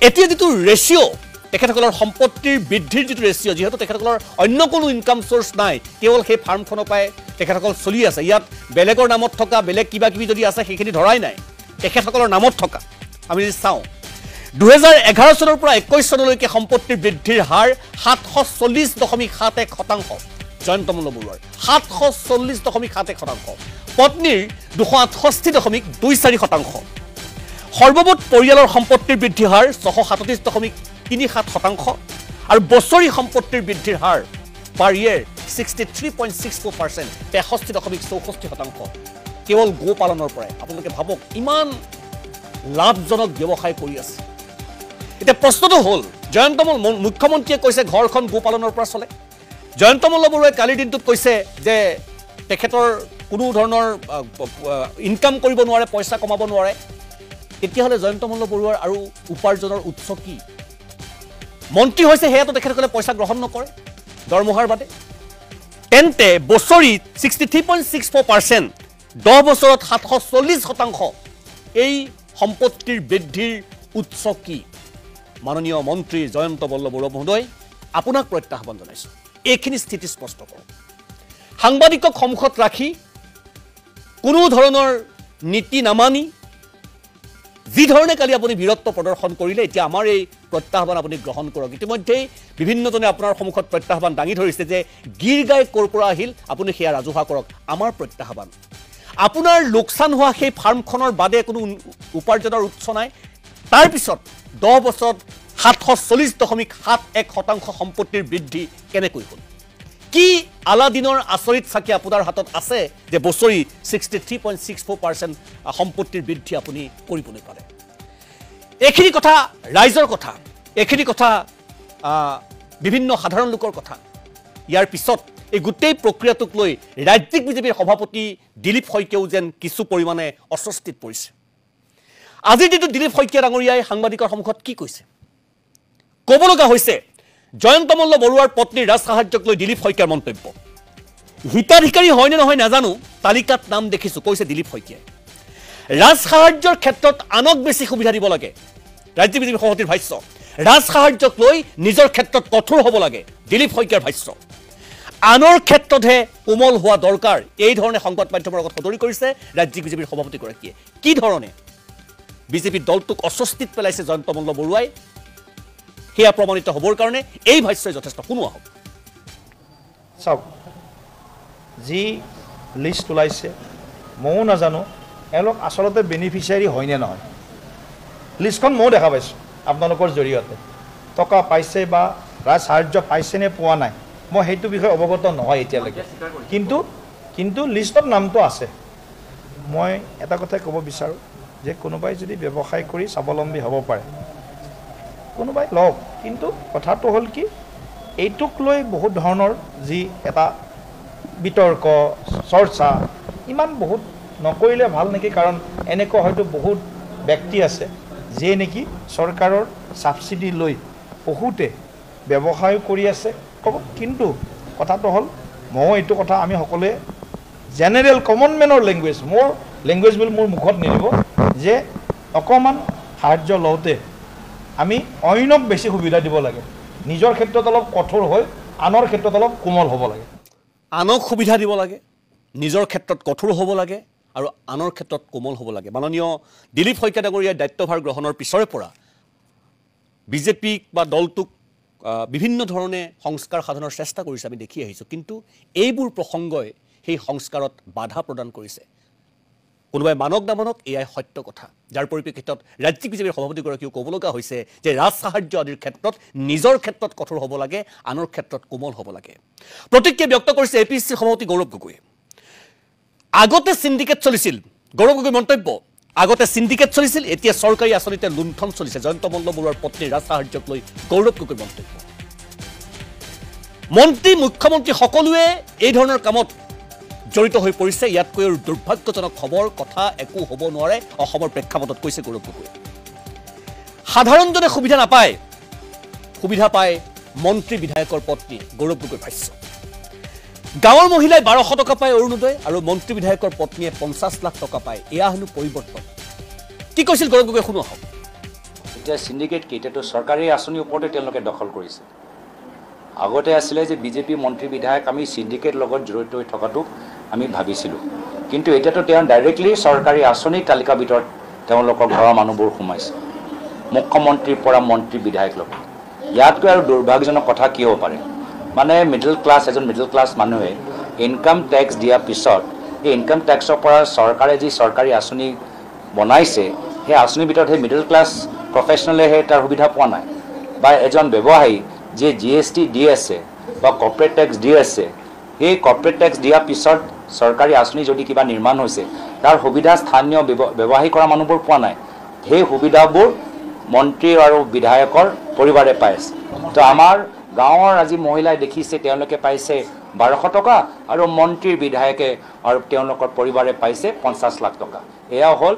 এতিয়া যেটো ৰেশিও তেখেতসকলৰ সম্পত্তিৰ বৃদ্ধিৰ যেটো ৰেশিও যেহেতু তেখেতসকলৰ অন্য কোনো ইনকাম সোৰ্স নাই কেৱল সেই ফাৰ্মখনৰ পৰাই তেখেতসকল চলি আছে ইয়াত বেলেগৰ নামত থকা বেলেগ কিবা কিবি যদি আছে সেইখিনি ধৰাই নাই তেখেতসকলৰ নামত থকা আমি যদি চাওঁ 2011 চনৰ পৰা 21 চনলৈকে সম্পত্তিৰ বৃদ্ধিৰ হাৰ 740.71% জয়ন্ত মল্ল বৰুৱাৰ 740.71% পত্নীৰ 268.24% সৰ্বমুঠ পৰিয়ালৰ সম্পত্তিৰ বৃদ্ধিৰ হাৰ 637.37% আৰু বছৰি সম্পত্তিৰ বৃদ্ধিৰ হাৰ পাৰ ইয়েৰ 63.64% 63.64% কেৱল গো পালনৰ পৰাই আপোনালোকে ভাবক ইমান লাভজনক ব্যৱসায় কৰি আছে এতিয়া প্ৰশ্নটো হ'ল জয়ন্ত মল্ল মুখ্যমন্ত্ৰীয়ে কৈছে ঘৰখন গো পালনৰ পৰা চলে জয়ন্ত মল্ল বৰুৱাই কালিৰ দিনটোত কৈছে যে তেখেতৰ কোনো ধৰণৰ ইনকাম কৰিব নোৱাৰে পইচা কমাব নোৱাৰে তেতিয়াহ'লে জয়ন্ত মল্ল বৰুৱাৰ আৰু উপাৰ্জনৰ উৎস কি মন্ত্ৰী হৈছে হেয়াতো তেখেতসকলে পইচা গ্ৰহণ নকৰে দৰমহাৰ বাদে তেন্তে বছৰি 63.64% 10 বছৰত 740% এই সম্পত্তিৰ বৃদ্ধিৰ উৎস কি মাননীয় মন্ত্ৰী জয়ন্ত মল্ল বৰুৱা মহোদয় আপোনাক প্ৰত্যাহ্বান জনাইছো এইখিনি স্থিতি স্পষ্ট কৰক সাংবাদিকক সন্মুখত ৰাখি কোনো ধৰণৰ নীতি নামানি যি ধৰণে কালি আপুনি বীৰত্ব প্ৰদৰ্শন কৰিলে এতিয়া আমাৰ এই প্ৰত্যাহ্বান আপুনি গ্ৰহণ কৰক ইতিমধ্যে বিভিন্নজনে আপোনাৰ সন্মুখত প্ৰত্যাহ্বান দাঙি ধৰিছে যে গীৰ গাই ক'ৰ পৰা আহিল আপুনি সেয়া ৰাজহুৱা কৰক আমাৰ প্ৰত্যাহ্বান আপোনাৰ লোকচান হোৱা সেই ফাৰ্মখনৰ বাদে কোনো উপাৰ্জনৰ উৎস নাই তাৰ পিছত 10 বছৰত 740.71% সম্পত্তিৰ বৃদ্ধি কেনেকৈ হ'ল কি আলাদিনৰ আচৰিত চাকি আপোনাৰ হাতত আছে যে বছৰি 63.64% সম্পত্তিৰ বৃদ্ধি আপুনি কৰিবলৈ পাৰে এইখিনি কথা ৰাইজৰ কথা এইখিনি কথা বিভিন্ন সাধাৰণ লোকৰ কথা ইয়াৰ পিছত এই গোটেই প্ৰক্ৰিয়াটোক লৈ ৰাজ্যিক বিজেপিৰ সভাপতি দিলীপ শইকীয়াও যেন কিছু পৰিমাণে অস্বস্তিত পৰিছে আজিৰ দিনটো দিলীপ শইকীয়া ডাঙৰীয়াই সাংবাদিকৰ সন্মুখত কি কৈছে ক'ব লগা হৈছে জয়ন্ত মল্ল বৰুৱাৰ পত্নীৰ ৰাজ সাহায্যক লৈ দিলীপ শইকীয়াৰ মন্তব্য হিতাধিকাৰী হয় নে নহয় নাজানো তালিকাত নাম দেখিছো কৈছে দিলীপ শইকীয়াই ৰাজ সাহায্যৰ ক্ষেত্ৰত আনক বেছি সুবিধা দিব লাগে ৰাজ্যিক বিজেপি সভাপতিৰ ভাষ্য ৰাজ সাহায্যক লৈ নিজৰ ক্ষেত্ৰত কঠোৰ হ'ব লাগে দিলীপ শইকীয়াৰ ভাষ্য আনৰ ক্ষেত্ৰতহে কোমল হোৱা দৰকাৰ এই ধৰণে সংবাদ মাধ্যমৰ আগত সদৰি কৰিছে ৰাজ্যিক বিজেপিৰ সভাপতিগৰাকীয়ে কি ধৰণে বিজেপি দলটোক অস্বস্তিত পেলাইছে জয়ন্ত মল্ল বৰুৱাই সেয়া প্ৰমাণিত হ'বৰ কাৰণে এই ভাষ্যই যথেষ্ট শুনোৱা হ'ব চাওক যি লিষ্ট ওলাইছে ময়ো নাজানো এওঁলোক আচলতে বেনিফিচিয়াৰী হয়নে নহয় লিষ্টখন ময়ো দেখা পাইছোঁ আপোনালোকৰ জৰিয়তে টকা পাইছে বা ৰাজ সাহায্য পাইছেনে পোৱা নাই মই সেইটো বিষয়ে অৱগত নহয় এতিয়ালৈকে কিন্তু লিষ্টত নামটো আছে মই এটা কথাই ক'ব বিচাৰোঁ যে কোনোবাই যদি ব্যৱসায় কৰি স্বাৱলম্বী হ'ব পাৰে কোনোবাই লওক কিন্তু কথাটো হ'ল কি এইটোক লৈ বহুত ধৰণৰ যি এটা বিতৰ্ক চৰ্চা ইমান বহুত নকৰিলে ভাল নেকি কাৰণ এনেকুৱা হয়তো বহুত ব্যক্তি আছে যিয়ে নেকি চৰকাৰৰ ছাবচিডি লৈ বহুতে ব্যৱসায় কৰি আছে কিন্তু কথাটো হ'ল মই এইটো কথা আমি সকলোৱে জেনেৰেল কমন মেনৰ লেংগুৱেজ মোৰ লেংগুৱেজ বুলি মোৰ মুখত নিদিব যে অকণমান সাহায্য লওঁতে আমি অইনক বেছি সুবিধা দিব লাগে নিজৰ ক্ষেত্ৰত অলপ কঠোৰ হৈ আনৰ ক্ষেত্ৰত অলপ কোমল হ'ব লাগে আনক সুবিধা দিব লাগে নিজৰ ক্ষেত্ৰত কঠোৰ হ'ব লাগে আৰু আনৰ ক্ষেত্ৰত কোমল হ'ব লাগে মাননীয় দিলীপ শইকীয়া ডাঙৰীয়াই দায়িত্বভাৰ গ্ৰহণৰ পিছৰে পৰা বিজেপিক বা দলটোক বিভিন্ন ধৰণে সংস্কাৰ সাধনৰ চেষ্টা কৰিছে আমি দেখি আহিছোঁ কিন্তু এইবোৰ প্ৰসংগই সেই সংস্কাৰত বাধা প্ৰদান কৰিছে কোনোবাই মানক নামানক এয়াই সত্য কথা যাৰ পৰিপ্ৰেক্ষিতত ৰাজ্যিক বিজেপিৰ সভাপতিগৰাকীও ক'ব লগা হৈছে যে ৰাজ সাহায্য আদিৰ ক্ষেত্ৰত নিজৰ ক্ষেত্ৰত কঠোৰ হ'ব লাগে আনৰ ক্ষেত্ৰত কোমল হ'ব লাগে প্ৰতিক্ৰিয়া ব্যক্ত কৰিছে APSC সভাপতি গৌৰৱ গগৈয়ে আগতে সিন্ডিকেট চলিছিল গৌৰৱ গগৈ মন্তব্য আগতে সিন্ডিকেট চলিছিল এতিয়া চৰকাৰী আঁচনিতে লুণ্ঠন চলিছে জয়ন্ত মল্ল বৰুৱাৰ পত্নী ৰাজ সাহায্যক লৈ গৌৰৱ গগৈ মন্তব্য মন্ত্ৰী মুখ্যমন্ত্ৰী সকলোৱে এই ধৰণৰ কামত জড়িত হৈ পৰিছে ইয়াতকৈ আৰু দুৰ্ভাগ্যজনক খবৰ কথা একো হ'ব নোৱাৰে অসমৰ প্ৰেক্ষাপটত কৈছে গৌৰৱ গগৈ সাধাৰণজনে সুবিধা নাপায় সুবিধা পায় মন্ত্ৰী বিধায়কৰ পত্নী গৌৰৱ গগৈ ভাষ্য গাঁৱৰ মহিলাই 1200 টকা পায় অৰুণোদয় আৰু মন্ত্ৰী বিধায়কৰ পত্নীয়ে 50 লাখ টকা পায় এয়া হেনো পৰিৱৰ্তন কি কৈছিল গৌৰৱ গগৈ শুনো আহক এতিয়া সিন্ডিকেট কেইটাটো চৰকাৰী আঁচনিৰ ওপৰতে তেওঁলোকে দখল কৰিছে আগতে আছিলে যে বিজেপি মন্ত্ৰী বিধায়ক আমি সিন্ডিকেট লগত জড়িত হৈ থকাটো আমি ভাবিছিলোঁ কিন্তু এতিয়াতো তেওঁ ডাইৰেক্টলি চৰকাৰী আঁচনিৰ তালিকাৰ ভিতৰত তেওঁলোকৰ ঘৰৰ মানুহবোৰ সোমাইছে মুখ্যমন্ত্ৰীৰ পৰা মন্ত্ৰী বিধায়কলৈকে ইয়াতকৈ আৰু দুৰ্ভাগ্যজনক কথা কি হ'ব পাৰে মানে মিডল ক্লাছ এজন মিডল ক্লাছ মানুহে ইনকাম টেক্স দিয়াৰ পিছত এই ইনকাম টেক্সৰ পৰা চৰকাৰে যি চৰকাৰী আঁচনি বনাইছে সেই আঁচনিৰ ভিতৰত সেই মিডল ক্লাছ প্ৰফেচনেলে সেই তাৰ সুবিধা পোৱা নাই বা এজন ব্যৱসায়ী যে GST দি আছে বা কৰ্পৰেট টেক্স দি আছে সেই কৰ্পৰেট টেক্স দিয়াৰ পিছত চৰকাৰী আঁচনি যদি কিবা নিৰ্মাণ হৈছে তাৰ সুবিধা স্থানীয় ব্যৱসায়ী কৰা মানুহবোৰ পোৱা নাই সেই সুবিধাবোৰ মন্ত্ৰী আৰু বিধায়কৰ পৰিবাৰে পাই আছে তো আমাৰ গাঁৱৰ আজি মহিলাই দেখিছে তেওঁলোকে পাইছে 1200 টকা আৰু মন্ত্ৰীৰ বিধায়কে আৰু তেওঁলোকৰ পৰিবাৰে পাইছে 50 লাখ টকা এয়া হ'ল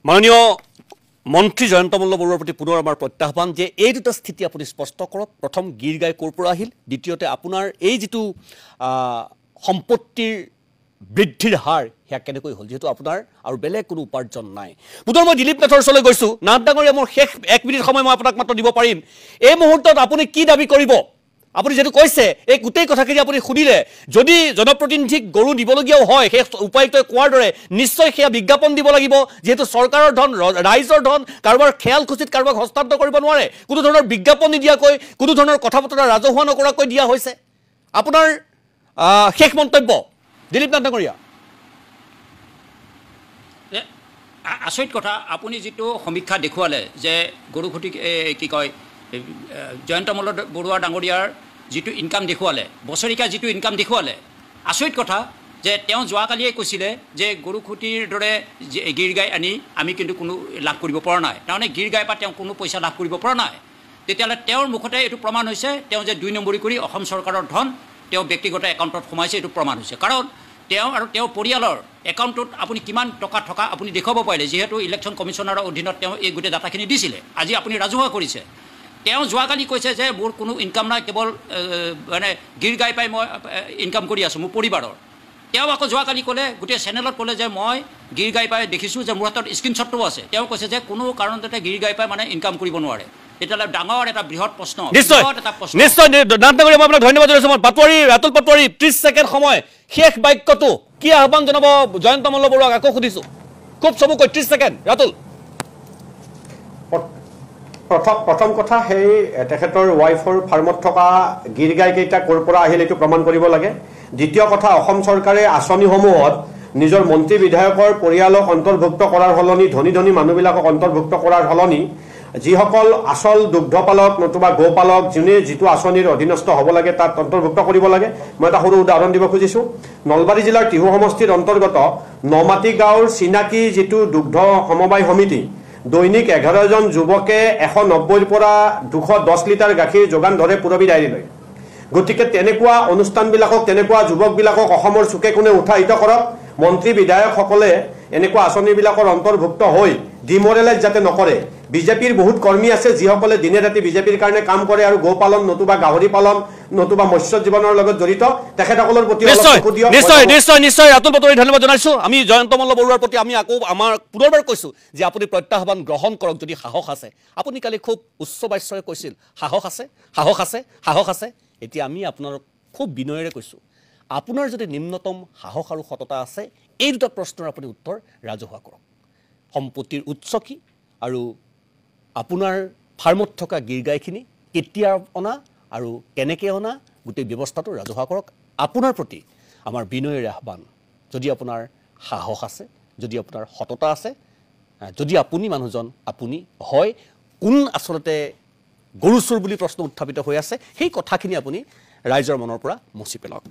মাননীয় মন্ত্ৰী জয়ন্ত মল্ল বৰুৱাৰ প্ৰতি পুনৰ আমাৰ প্ৰত্যাহ্বান যে এই দুটা স্থিতি আপুনি স্পষ্ট কৰক প্ৰথম গীৰ গাই ক'ৰ পৰা আহিল দ্বিতীয়তে আপোনাৰ এই যিটো সম্পত্তিৰ বৃদ্ধিৰ হাৰ সেয়া কেনেকৈ হ'ল যেহেতু আপোনাৰ আৰু বেলেগ কোনো উপাৰ্জন নাই পুনৰ মই দিলীপ নাথৰ ওচৰলৈ গৈছোঁ নাথ ডাঙৰীয়া মোৰ শেষ 1 মিনিট সময় মই আপোনাক মাত্ৰ দিব পাৰিম এই মুহূৰ্তত আপুনি কি দাবী কৰিব আপুনি যেটো কৈছে এই গোটেই কথাখিনি আপুনি শুনিলে যদি জনপ্ৰতিনিধিক গৰু দিবলগীয়াও হয় সেই উপায়টোৱে কোৱাৰ দৰে নিশ্চয় সেয়া বিজ্ঞাপন দিব লাগিব যেহেতু চৰকাৰৰ ধন ৰাইজৰ ধন কাৰোবাৰ খেয়াল খুচিত কাৰোবাক হস্তান্তৰ কৰিব নোৱাৰে কোনো ধৰণৰ বিজ্ঞাপন নিদিয়াকৈ কোনো ধৰণৰ কথা বতৰা ৰাজহুৱা নকৰাকৈ দিয়া হৈছে আপোনাৰ শেষ মন্তব্য দিলীপ নাথ ডাঙৰীয়া আচৰিত কথা আপুনি যিটো সমীক্ষা দেখুৱালে যে গৰুখুটি কি কয় জয়ন্ত মল্ল বৰুৱা ডাঙৰীয়াৰ যিটো ইনকাম দেখুৱালে বছৰিকা যিটো ইনকাম দেখুৱালে আচৰিত কথা যে তেওঁ যোৱাকালিয়ে কৈছিলে যে গৰুখুটিৰ দৰে গীৰ গাই আনি আমি কিন্তু কোনো লাভ কৰিব পৰা নাই তাৰমানে গীৰ গাইৰ পৰা তেওঁ কোনো পইচা লাভ কৰিব পৰা নাই তেতিয়াহ'লে তেওঁৰ মুখতে এইটো প্ৰমাণ হৈছে তেওঁ যে 2 নম্বৰী কৰি অসম চৰকাৰৰ ধন তেওঁ ব্যক্তিগত একাউণ্টত সোমাইছে এইটো প্ৰমাণ হৈছে কাৰণ তেওঁ আৰু তেওঁৰ পৰিয়ালৰ একাউণ্টত আপুনি কিমান টকা থকা আপুনি দেখুৱাব পাৰিলে যিহেতু ইলেকশ্যন কমিশ্যনাৰৰ অধীনত তেওঁ এই গোটেই ডাটাখিনি দিছিলে আজি আপুনি ৰাজহুৱা কৰিছে তেওঁ যোৱাকালি কৈছে যে মোৰ কোনো ইনকাম নাই কেৱল মানে গীৰ গাই পাই মই ইনকাম কৰি আছোঁ মোৰ পৰিবাৰৰ তেওঁ আকৌ যোৱাকালি ক'লে গোটেই চেনেলত ক'লে যে মই গীৰ গাই পাই দেখিছোঁ যে মোৰ হাতত স্ক্ৰীনশ্বটটোও আছে তেওঁ কৈছে যে কোনো কাৰণতে গীৰ গাই পাই মানে ইনকাম কৰিব নোৱাৰে তেতিয়াহ'লে ডাঙৰ এটা বৃহৎ প্ৰশ্ন নিশ্চয় নিশ্চয় নাথ ডাঙৰীয়া মই আপোনাক ধন্যবাদ জনাইছোঁ পাটোৱাৰী ৰাতুল পাটোৱাৰী 30 ছেকেণ্ড সময় শেষ বাক্যটো কি আহ্বান জনাব জয়ন্ত মল্ল বৰুৱাক আকৌ সুধিছোঁ খুব চমুকৈ 30 ছেকেণ্ড ৰাতুল প্ৰথম কথা সেই তেখেতৰ ৱাইফৰ ফাৰ্মত থকা গীৰ গাই কেইটা ক'ৰ পৰা আহিল এইটো প্ৰমাণ কৰিব লাগে দ্বিতীয় কথা অসম চৰকাৰে আঁচনিসমূহত নিজৰ মন্ত্ৰী বিধায়কৰ পৰিয়ালক অন্তৰ্ভুক্ত কৰাৰ সলনি ধনী ধনী মানুহবিলাকক অন্তৰ্ভুক্ত কৰাৰ সলনি যিসকল আচল দুগ্ধপালক নতুবা গোপালক যোনে যিটো আঁচনিৰ অধীনস্থ হ'ব লাগে তাত অন্তৰ্ভুক্ত কৰিব লাগে মই এটা সৰু উদাহৰণ দিব খুজিছোঁ নলবাৰী জিলাৰ টিহু সমষ্টিৰ অন্তৰ্গত নমাটি গাঁৱৰ চিনাকি যিটো দুগ্ধ সমবায় সমিতি দৈনিক 11 জন যুৱকে 190 পৰা 210 লিটাৰ গাখীৰ যোগান ধৰে পুৰবী ডায়েৰীলৈ গতিকে তেনেকুৱা অনুষ্ঠানবিলাকক তেনেকুৱা যুৱকবিলাকক অসমৰ চুকে কোণে উৎসাহিত কৰক মন্ত্ৰী বিধায়কসকলে এনেকুৱা আঁচনিবিলাকৰ অন্তৰ্ভুক্ত হৈ ডিমৰেলাইজ যাতে নকৰে বিজেপিৰ বহুত কৰ্মী আছে যিসকলে দিনে ৰাতি বিজেপিৰ কাৰণে কাম কৰে আৰু গো পালন নতুবা গাহৰি পালন নতুবা মৎস্য জীৱনৰ লগত জড়িত তেখেতসকলৰ প্ৰতি নিশ্চয় ৰাতুল বতৰি ধন্যবাদ জনাইছোঁ আমি জয়ন্ত মল্ল বৰুৱাৰ প্ৰতি আমি আকৌ আমাৰ পুনৰবাৰ কৈছোঁ যে আপুনি প্ৰত্যাহ্বান গ্ৰহণ কৰক যদি সাহস আছে আপুনি কালি খুব উচ্চ বাচ্যৰে কৈছিল সাহস আছে এতিয়া আমি আপোনালোক খুব বিনয়েৰে কৈছোঁ আপোনাৰ যদি নিম্নতম সাহস আৰু সততা আছে এই দুটা প্ৰশ্নৰ আপুনি উত্তৰ ৰাজহুৱা কৰক সম্পত্তিৰ উৎস কি আৰু আপোনাৰ ফাৰ্মত থকা গীৰ গাইখিনি কেতিয়া অনা আৰু কেনেকৈ অনা গোটেই ব্যৱস্থাটো ৰাজহুৱা কৰক আপোনাৰ প্ৰতি আমাৰ বিনয়েৰে আহ্বান যদি আপোনাৰ সাহস আছে যদি আপোনাৰ সততা আছে যদি আপুনি মানুহজন আপুনি হয় কোন আচলতে গৰু চোৰ বুলি প্ৰশ্ন উত্থাপিত হৈ আছে সেই কথাখিনি আপুনি ৰাইজৰ মনৰ পৰা মুচি পেলাওক